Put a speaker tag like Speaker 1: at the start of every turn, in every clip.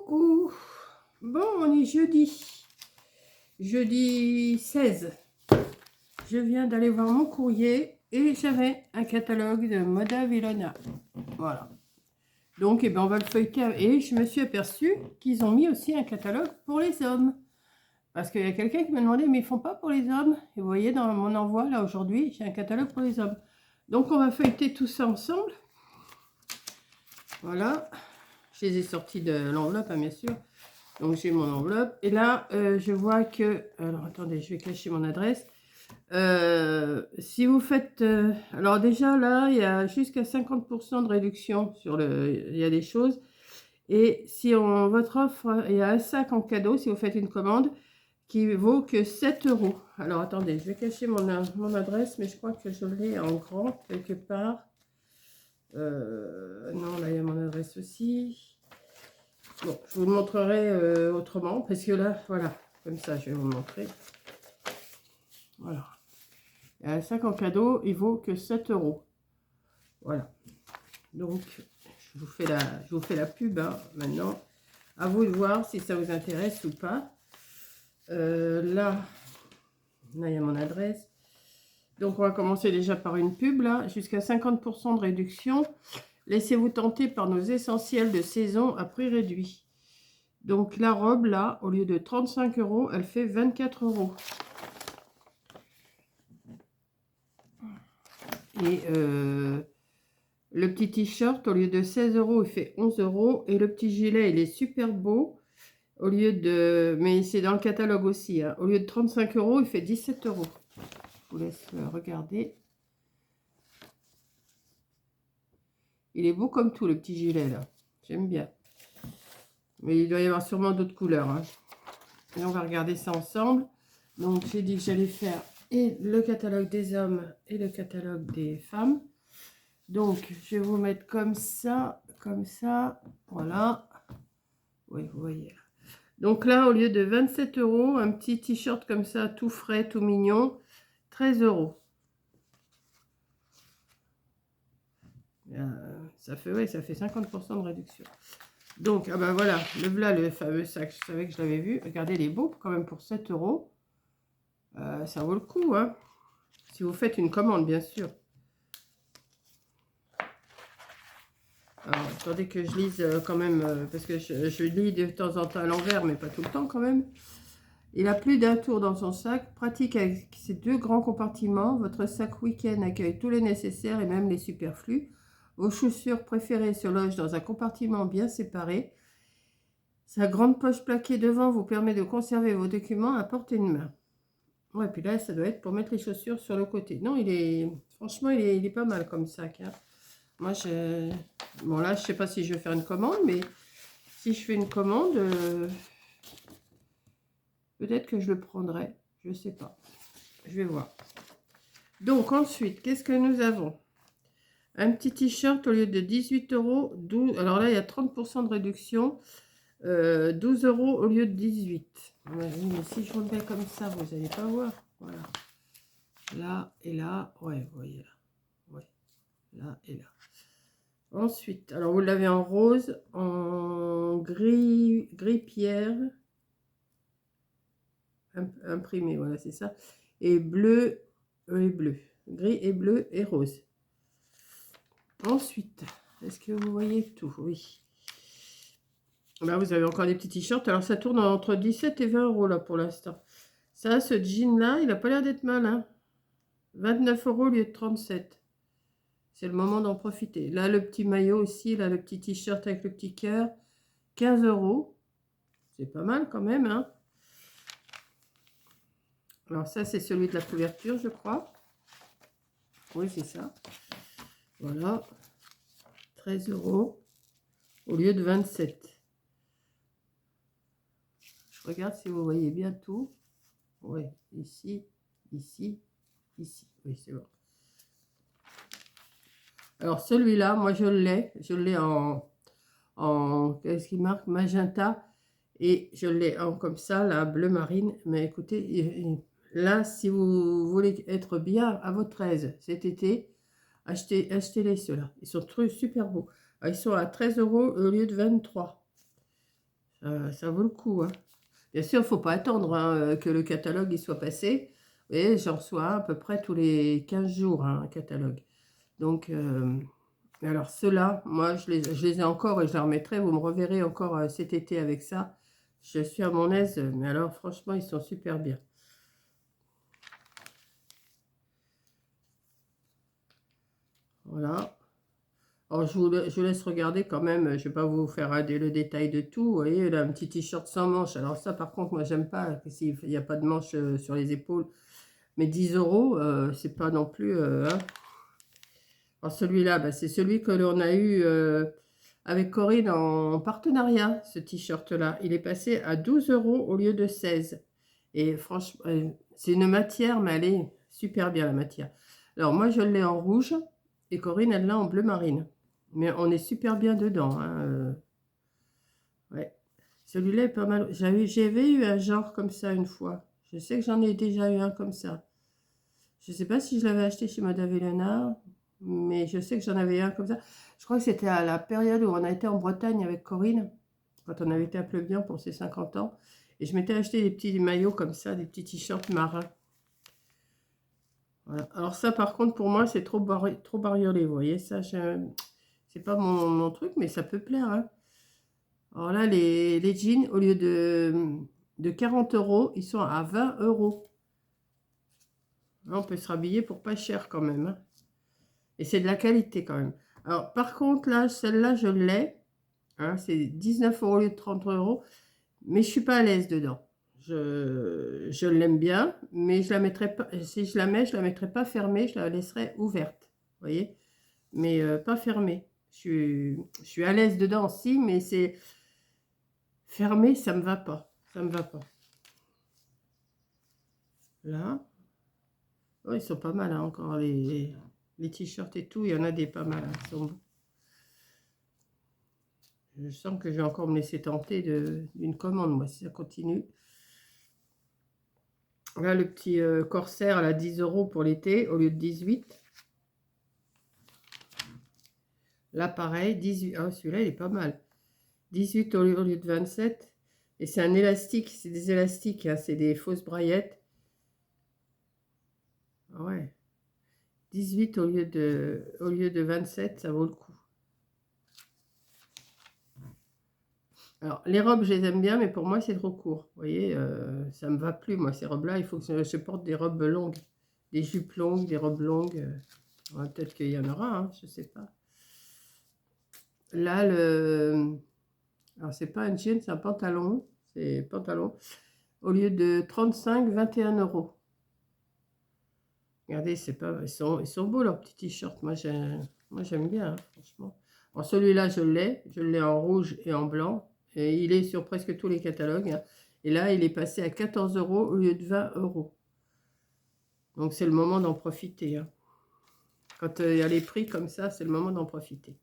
Speaker 1: Coucou. Bon, on est jeudi. Jeudi 16. Je viens d'aller voir mon courrier et j'avais un catalogue de Moda Villona. Voilà. Donc, on va le feuilleter. Et je me suis aperçue qu'ils ont mis aussi un catalogue pour les hommes. Parce qu'il y a quelqu'un qui m'a demandé, mais ils font pas pour les hommes. Et vous voyez, dans mon envoi, là, aujourd'hui, j'ai un catalogue pour les hommes. Donc, on va feuilleter tout ça ensemble. Voilà. Je les ai sortis de l'enveloppe, hein, bien sûr. Donc, j'ai mon enveloppe. Et là, je vois que... Alors, attendez, je vais cacher mon adresse. Si vous faites... alors, déjà, là, il y a jusqu'à 50% de réduction sur le... Il y a des choses. Et si on... votre offre, il y a un sac en cadeau, si vous faites une commande, qui vaut que 7 €. Alors, attendez, je vais cacher mon adresse, mais je crois que je l'ai en grand, quelque part. Non, là, il y a mon adresse aussi. Bon, je vous le montrerai autrement, parce que là, voilà, comme ça, je vais vous le montrer. Voilà. Et un sac en cadeau, il vaut que 7 €. Voilà. Donc, je vous fais la pub, hein, maintenant. À vous de voir si ça vous intéresse ou pas. Là, il y a mon adresse. Donc, on va commencer déjà par une pub, là. Jusqu'à 50% de réduction. Laissez-vous tenter par nos essentiels de saison à prix réduit. Donc, la robe, là, au lieu de 35 €, elle fait 24 €. Et le petit t-shirt, au lieu de 16 €, il fait 11 €. Et le petit gilet, il est super beau. Au lieu de... Mais c'est dans le catalogue aussi. Hein. Au lieu de 35 €, il fait 17 €. Je vous laisse regarder. Il est beau comme tout, le petit gilet, là. J'aime bien. Mais il doit y avoir sûrement d'autres couleurs. Hein. Et on va regarder ça ensemble. Donc, j'ai dit que j'allais faire et le catalogue des hommes et le catalogue des femmes. Donc, je vais vous mettre comme ça, voilà. Oui, vous voyez. Donc là, au lieu de 27 €, un petit t-shirt comme ça, tout frais, tout mignon, 13 €. Ça fait 50% de réduction. Donc, ah ben voilà, le fameux sac, je savais que je l'avais vu. Regardez, il est beau quand même pour 7 €. Ça vaut le coup, hein. Si vous faites une commande, bien sûr. Alors, attendez que je lise quand même, parce que je lis de temps en temps à l'envers, mais pas tout le temps quand même. Il a plus d'un tour dans son sac. Pratique avec ses 2 grands compartiments. Votre sac week-end accueille tous les nécessaires et même les superflus. Vos chaussures préférées se logent dans un compartiment bien séparé. Sa grande poche plaquée devant vous permet de conserver vos documents à portée de main. Ouais, puis là, ça doit être pour mettre les chaussures sur le côté. Non, franchement, il est pas mal comme sac. Hein. Moi, bon, là, je sais pas si je vais faire une commande, mais si je fais une commande, peut-être que je le prendrai. Je sais pas. Je vais voir. Donc, ensuite, qu'est-ce que nous avons? Un petit t-shirt au lieu de 18 €, 12. Alors là, il y a 30% de réduction. 12 € au lieu de 18. Ouais, mais si je vous le mets comme ça, vous n'allez pas voir. Voilà. Là et là. Ouais, vous voyez là. Ouais. Là et là. Ensuite, alors vous l'avez en rose, en gris pierre. Imprimé, voilà, c'est ça. Et bleu et bleu. Gris et bleu et rose. Ensuite, est-ce que vous voyez tout? Oui. Là, vous avez encore des petits t-shirts. Alors, ça tourne entre 17 et 20 € là pour l'instant. Ça, ce jean-là, il n'a pas l'air d'être mal. Hein. 29 € au lieu de 37. C'est le moment d'en profiter. Là, le petit maillot aussi. Là, le petit t-shirt avec le petit cœur. 15 €. C'est pas mal quand même. Hein. Alors, ça, c'est celui de la couverture, je crois. Oui, c'est ça. Voilà. 13 € au lieu de 27. Je regarde si vous voyez bien tout. Oui, ici, ici, ici. Oui, c'est bon. Alors, celui-là, moi, je l'ai en qu'est-ce qu'il marque? Magenta. Et je l'ai en comme ça, là, bleu marine. Mais écoutez, là, si vous voulez être bien à votre aise cet été, achetez-les ceux-là. Ils sont super beaux. Ils sont à 13 € au lieu de 23. Ça vaut le coup, hein. Bien sûr, il ne faut pas attendre hein, que le catalogue il soit passé. Vous voyez, j'en reçois à peu près tous les 15 jours, hein, un catalogue. Donc, alors ceux-là, moi, je les ai encore et je les remettrai. Vous me reverrez encore cet été avec ça. Je suis à mon aise, mais alors franchement, ils sont super bien. Voilà. Alors, je vous laisse regarder quand même. Je ne vais pas vous faire le détail de tout. Vous voyez, là, un petit t-shirt sans manches. Alors ça, par contre, moi, j'aime pas s'il n'y a pas de manches sur les épaules. Mais 10 euros, c'est pas non plus... hein. Alors celui-là, bah, c'est celui que l'on a eu avec Corinne en partenariat, ce t-shirt-là. Il est passé à 12 euros au lieu de 16. Et franchement, c'est une matière, mais elle est super bien, la matière. Alors moi, je l'ai en rouge et Corinne, elle l'a en bleu marine. Mais on est super bien dedans. Hein, ouais. Celui-là est pas mal. J'avais eu un genre comme ça une fois. Je sais que j'en ai déjà eu un comme ça. Je ne sais pas si je l'avais acheté chez Madame Léonard, mais je sais que j'en avais un comme ça. Je crois que c'était à la période où on a été en Bretagne avec Corinne, quand on avait été à Pleuvian pour ses 50 ans. Et je m'étais acheté des petits maillots comme ça, des petits t-shirts marins. Voilà. Alors ça, par contre, pour moi, c'est trop bariolé. Vous voyez, ça, c'est pas mon truc, mais ça peut plaire. Hein. Alors là, les jeans, au lieu de 40 euros, ils sont à 20 euros. Là, on peut se rhabiller pour pas cher quand même. Hein. Et c'est de la qualité quand même. Alors, par contre, là, celle-là, je l'ai. Hein, c'est 19 euros au lieu de 30 euros. Mais je suis pas à l'aise dedans. Je l'aime bien, mais je la mettrai pas. Si je la mets, je la mettrai pas fermée. Je la laisserai ouverte. Vous voyez? Mais pas fermée. Je suis à l'aise dedans, si, mais c'est fermé, ça me va pas. Ça me va pas. Là. Oh, ils sont pas mal, hein, encore les t-shirts et tout. Il y en a des pas mal. Hein, ils sont beaux. Je sens que je vais encore me laisser tenter d'une commande, moi, si ça continue. Là, le petit corsaire, à 10 euros pour l'été, au lieu de 18. Là, pareil, 18. Ah, celui-là, il est pas mal. 18 au lieu de 27. Et c'est un élastique, c'est des élastiques, hein, c'est des fausses braillettes. Ah ouais. 18 au lieu de 27, ça vaut le coup. Alors, les robes, je les aime bien, mais pour moi, c'est trop court. Vous voyez, ça ne me va plus, moi, ces robes-là. Il faut que je porte des robes longues. Des jupes longues, des robes longues. Ouais, peut-être qu'il y en aura, hein, je ne sais pas. Là, alors, c'est pas un jean, c'est un pantalon. C'est pantalon. Au lieu de 35, 21 euros. Regardez, c'est pas... ils sont beaux, leurs petits t-shirts. Moi, j'aime bien, hein, franchement. Alors, celui-là, je l'ai en rouge et en blanc. Et il est sur presque tous les catalogues. Hein. Et là, il est passé à 14 euros au lieu de 20 euros. Donc, c'est le moment d'en profiter. Hein. Quand il y a les prix comme ça, c'est le moment d'en profiter.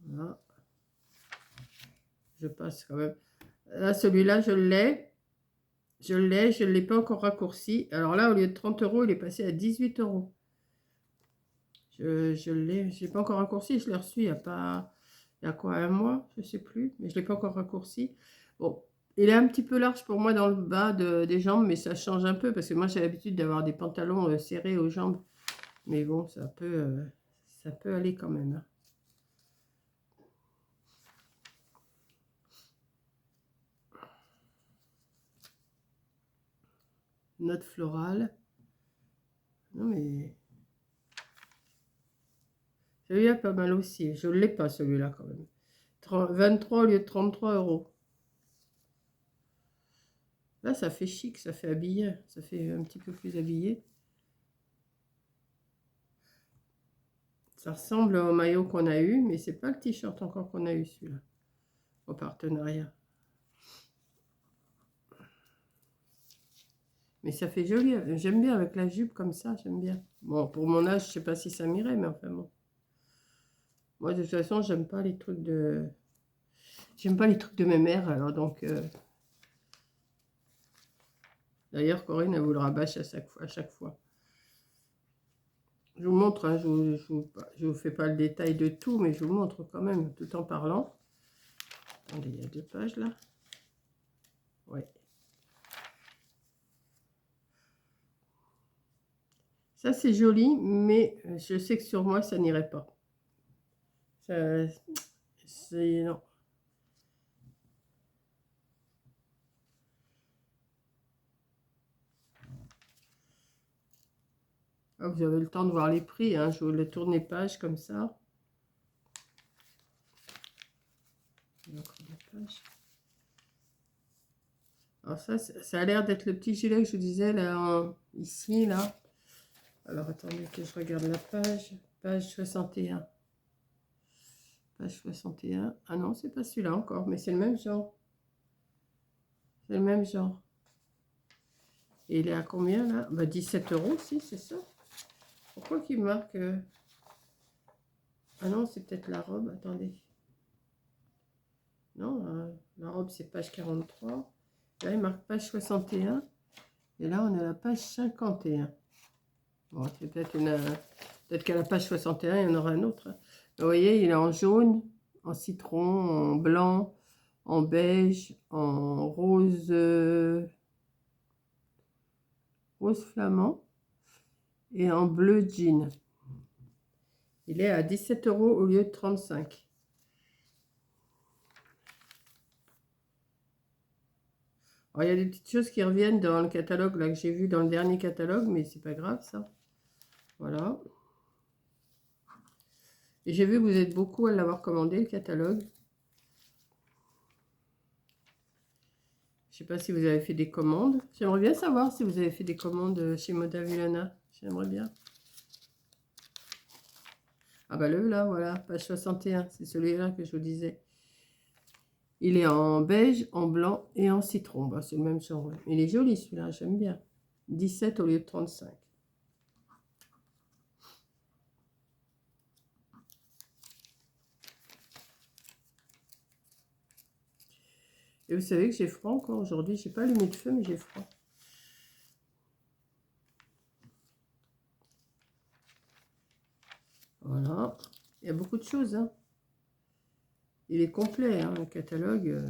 Speaker 1: Voilà. Je passe quand même. Là, celui-là, je l'ai. Je ne l'ai pas encore raccourci. Alors là, au lieu de 30 euros, il est passé à 18 euros. Je l'ai pas encore raccourci. Je l'ai reçu il y a pas... Il y a quoi, un mois? Je ne sais plus. Mais je ne l'ai pas encore raccourci. Bon, il est un petit peu large pour moi dans le bas des jambes, mais ça change un peu. Parce que moi, j'ai l'habitude d'avoir des pantalons serrés aux jambes. Mais bon, ça peut aller quand même. Hein. Note florale. Non, mais... Celui-là, pas mal aussi. Je ne l'ai pas, celui-là, quand même. 23 au lieu de 33 euros. Là, ça fait chic, ça fait habillé. Ça fait un petit peu plus habillé. Ça ressemble au maillot qu'on a eu, mais c'est pas le t-shirt encore qu'on a eu, celui-là. Au partenariat. Mais ça fait joli. J'aime bien avec la jupe comme ça, j'aime bien. Bon, pour mon âge, je sais pas si ça m'irait, mais enfin bon. Moi, de toute façon, j'aime pas les trucs de... J'aime pas les trucs de mes mères, alors donc... D'ailleurs, Corinne, elle vous le rabâche à chaque fois. Je vous montre, hein, je vous fais pas le détail de tout, mais je vous montre quand même, tout en parlant. Attendez, il y a 2 pages là. Ouais. Ça, c'est joli, mais je sais que sur moi, ça n'irait pas. C'est... Non. Ah, vous avez le temps de voir les prix, hein. Je vous le tourne les pages comme ça. Alors ça a l'air d'être le petit gilet que je vous disais là, ici, là. Alors attendez que je regarde la page. Page 61. Page 61. Ah non, c'est pas celui-là encore, mais c'est le même genre. C'est le même genre. Et il est à combien là? Bah 17 € si, c'est ça. Pourquoi qu'il marque Ah non, c'est peut-être la robe, attendez. Non, la robe c'est page 43. Là il marque page 61. Et là on est à la page 51. Bon, c'est peut-être une... Peut-être qu'à la page 61, il y en aura un autre. Vous voyez, il est en jaune, en citron, en blanc, en beige, en rose, rose flamand et en bleu jean. Il est à 17 € au lieu de 35. Alors, il y a des petites choses qui reviennent dans le catalogue là que j'ai vu dans le dernier catalogue, mais c'est pas grave ça. Voilà. Et j'ai vu que vous êtes beaucoup à l'avoir commandé, le catalogue. Je sais pas si vous avez fait des commandes. J'aimerais bien savoir si vous avez fait des commandes chez Moda Villana. J'aimerais bien. Ah bah le là, voilà, page 61. C'est celui-là que je vous disais. Il est en beige, en blanc et en citron. Bah, c'est le même genre. Ouais. Il est joli celui-là, j'aime bien. 17 au lieu de 35. Et vous savez que j'ai froid encore aujourd'hui. J'ai pas allumé de feu, mais j'ai froid. Voilà. Il y a beaucoup de choses. Hein. Il est complet, hein, le catalogue.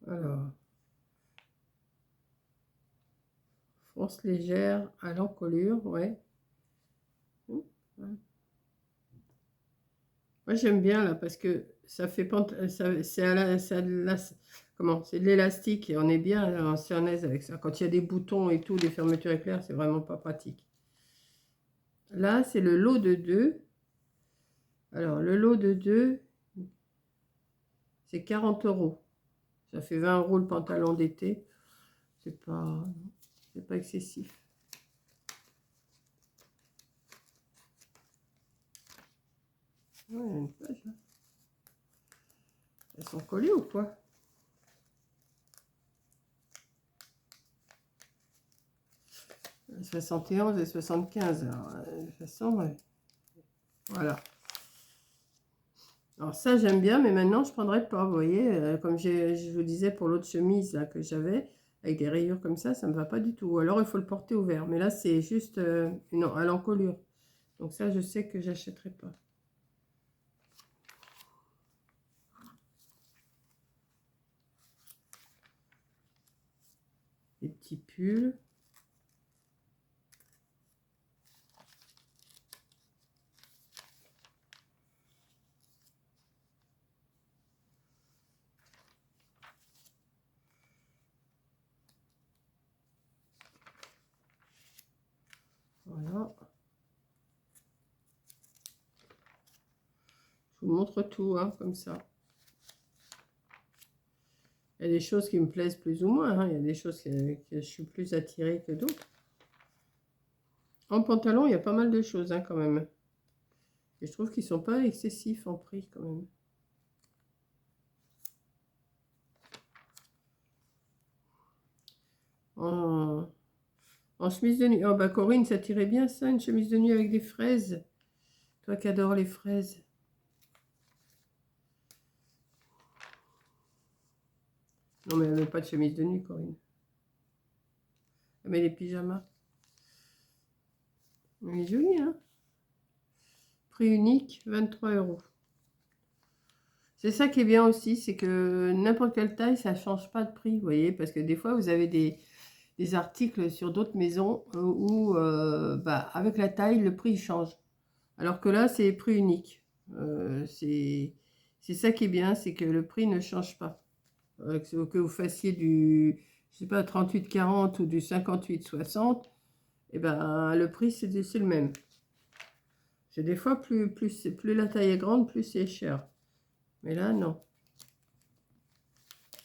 Speaker 1: Alors. Force légère à l'encolure, ouais. Moi j'aime bien là parce que ça fait comment c'est de l'élastique et on est bien c'est en aise avec ça. Quand il y a des boutons et tout, des fermetures éclairs, c'est vraiment pas pratique. Là c'est le lot de 2. Alors le lot de 2 c'est 40 €. Ça fait 20 € le pantalon d'été. C'est pas excessif. Ouais, il y a une page là. Elles sont collées ou quoi? « 71 et 75. Alors, de toute façon, ouais. Voilà. Alors ça, j'aime bien, mais maintenant, je ne prendrai pas, vous voyez. Comme je vous disais pour l'autre chemise là, que j'avais, avec des rayures comme ça ne me va pas du tout. Alors, il faut le porter ouvert. Mais là, c'est juste à l'encolure. Donc ça, je sais que j'achèterai pas. Les petits pulls. Voilà. Je vous montre tout, hein, comme ça. Il y a des choses qui me plaisent plus ou moins. Hein. Il y a des choses que je suis plus attirée que d'autres. En pantalon, il y a pas mal de choses, hein, quand même. Et je trouve qu'ils ne sont pas excessifs en prix, quand même. En chemise de nuit. Oh bah Corinne, ça tirait bien ça, une chemise de nuit avec des fraises. Toi qui adores les fraises. Non mais elle met pas de chemise de nuit, Corinne. Elle met des pyjamas. Il est joli, hein. Prix unique, 23 €. C'est ça qui est bien aussi, c'est que n'importe quelle taille, ça ne change pas de prix, vous voyez, parce que des fois, vous avez des articles sur d'autres maisons où, bah, avec la taille, le prix change. Alors que là, c'est prix unique. C'est ça qui est bien, c'est que le prix ne change pas. Que vous fassiez du, je sais pas, 38,40 ou du 58,60, et ben, le prix, c'est le même. C'est des fois, plus la taille est grande, plus c'est cher. Mais là, non.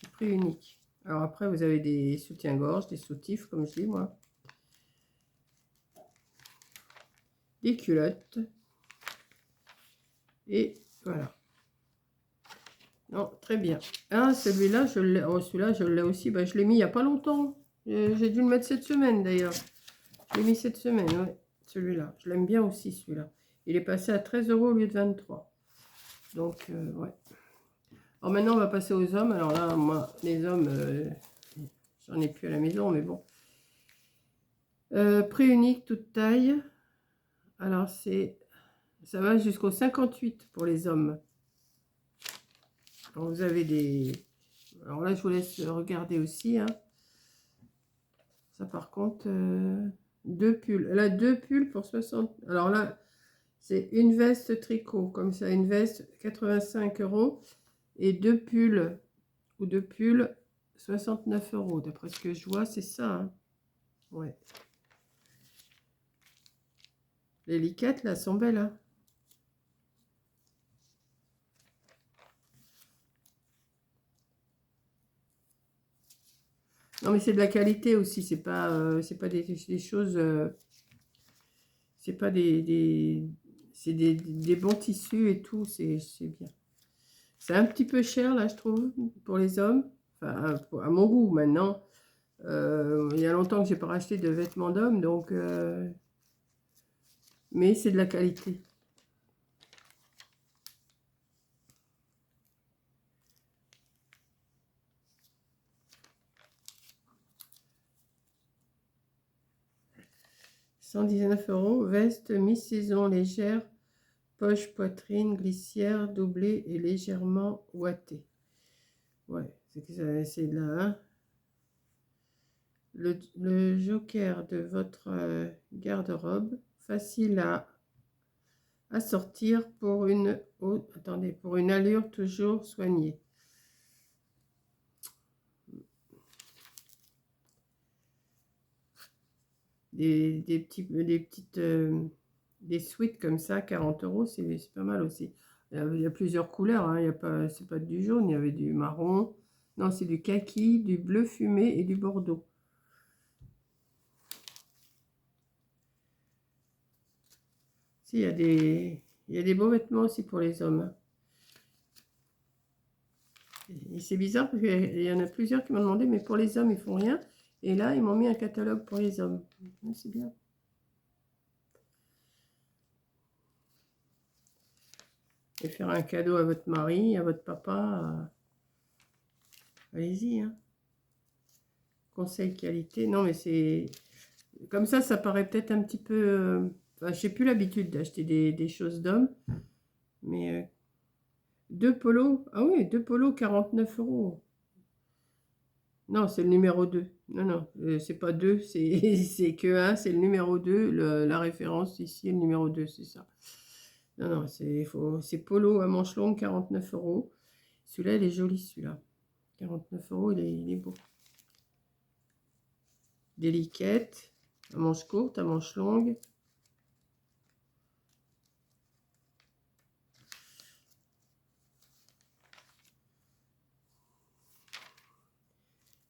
Speaker 1: C'est prix unique. Alors après, vous avez des soutiens-gorge, des soutifs, comme je dis, moi. Des culottes. Et voilà. Non, très bien. Ah, celui-là, je l'ai. Oh, celui-là, je l'ai aussi. Bah, je l'ai mis il n'y a pas longtemps. J'ai dû le mettre cette semaine, d'ailleurs. Je l'ai mis cette semaine, ouais. Celui-là. Je l'aime bien aussi, celui-là. Il est passé à 13 € au lieu de 23. Donc, ouais. Alors maintenant, on va passer aux hommes. Alors là, moi, les hommes, j'en ai plus à la maison, mais bon. Prix unique, toute taille. Alors, ça va jusqu'au 58 pour les hommes. Alors, vous avez des... Alors là, je vous laisse regarder aussi, hein. Ça, par contre, deux pulls. Là, deux pulls pour 60... Alors là, c'est une veste tricot, comme ça, une veste, 85 €. Et deux pulls, ou deux pulls, 69 €. D'après ce que je vois, c'est ça, hein. Ouais. Les liquettes, là, sont belles, hein. Non, mais c'est de la qualité aussi. C'est pas des choses... c'est pas c'est des bons tissus et tout. C'est bien. C'est un petit peu cher, là, je trouve, pour les hommes. Enfin, à mon goût, maintenant. Il y a longtemps que j'ai pas racheté de vêtements d'hommes, donc... mais c'est de la qualité. « 119 €, veste mi-saison légère, poche poitrine, glissière, doublée et légèrement ouatée. » Ouais, c'est là, hein. Le joker de votre garde-robe, facile à sortir pour une, attendez, pour une allure toujours soignée. Des petites des suites comme ça, 40 €, c'est pas mal aussi. Il y a plusieurs couleurs, hein. Il y a pas, c'est pas du jaune, il y avait du marron. Non, c'est du kaki, du bleu fumé et du bordeaux. Si, il y a des beaux vêtements aussi pour les hommes, hein. Et c'est bizarre parce qu'il y en a plusieurs qui m'ont demandé, mais pour les hommes, ils font rien. Et là, ils m'ont mis un catalogue pour les hommes. C'est bien. Et faire un cadeau à votre mari, à votre papa, allez-y, hein. Conseil qualité. Non, mais c'est... Comme ça paraît peut-être un petit peu... Enfin, je n'ai plus l'habitude d'acheter des choses d'hommes. Mais deux polos. Ah oui, deux polos, 49 €. Non, c'est le numéro 2. Non, non, c'est pas 2, c'est que 1, c'est le numéro 2. La référence ici est le numéro 2, c'est ça. Non, non, c'est polo à manches longues, 49 €. Celui-là, il est joli, celui-là. 49 €, il est beau. Déliquette, à manches courtes, à manches longues.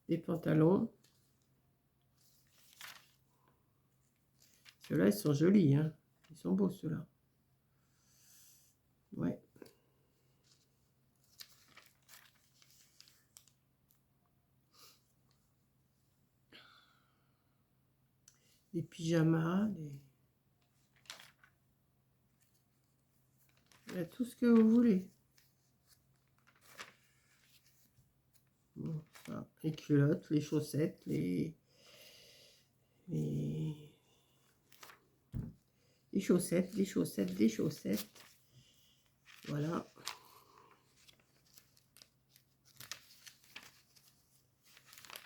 Speaker 1: Des pantalons. Ceux-là, ils sont jolis, hein. Ils sont beaux, ceux-là. Ouais. Des pyjamas, il y a tout ce que vous voulez. Bon, ça, les culottes, les chaussettes, les des chaussettes, des chaussettes, des chaussettes. Voilà.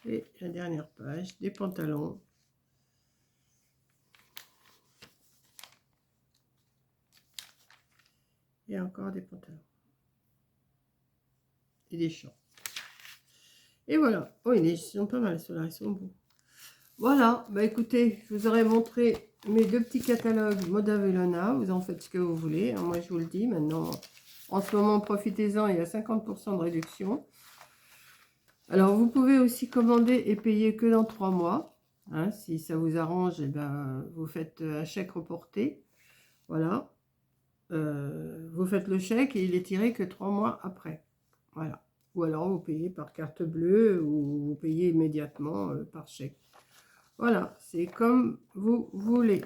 Speaker 1: Et la dernière page, des pantalons. Et encore des pantalons. Et des shorts. Et voilà. Oh, ils sont pas mal, ceux-là, ils sont beaux. Voilà. Bah écoutez, je vous aurais montré mes deux petits catalogues Moda Vellona. Vous en faites ce que vous voulez. Hein, moi, je vous le dis maintenant. En ce moment, profitez-en, il y a 50% de réduction. Alors, vous pouvez aussi commander et payer que dans 3 mois. Hein, si ça vous arrange, eh ben, vous faites un chèque reporté. Voilà. Vous faites le chèque et il est tiré que 3 mois après. Voilà. Ou alors, vous payez par carte bleue ou vous payez immédiatement par chèque. Voilà, c'est comme vous voulez.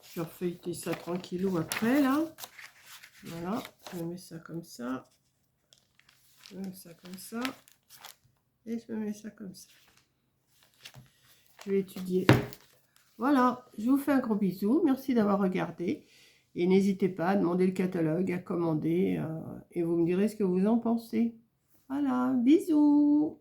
Speaker 1: Je vais refeuilleter ça tranquillou après, là. Voilà, je me mets ça comme ça. Je mets ça comme ça. Et je me mets ça comme ça. Je vais étudier. Voilà, je vous fais un gros bisou. Merci d'avoir regardé. Et n'hésitez pas à demander le catalogue, à commander. Et vous me direz ce que vous en pensez. Voilà, bisous.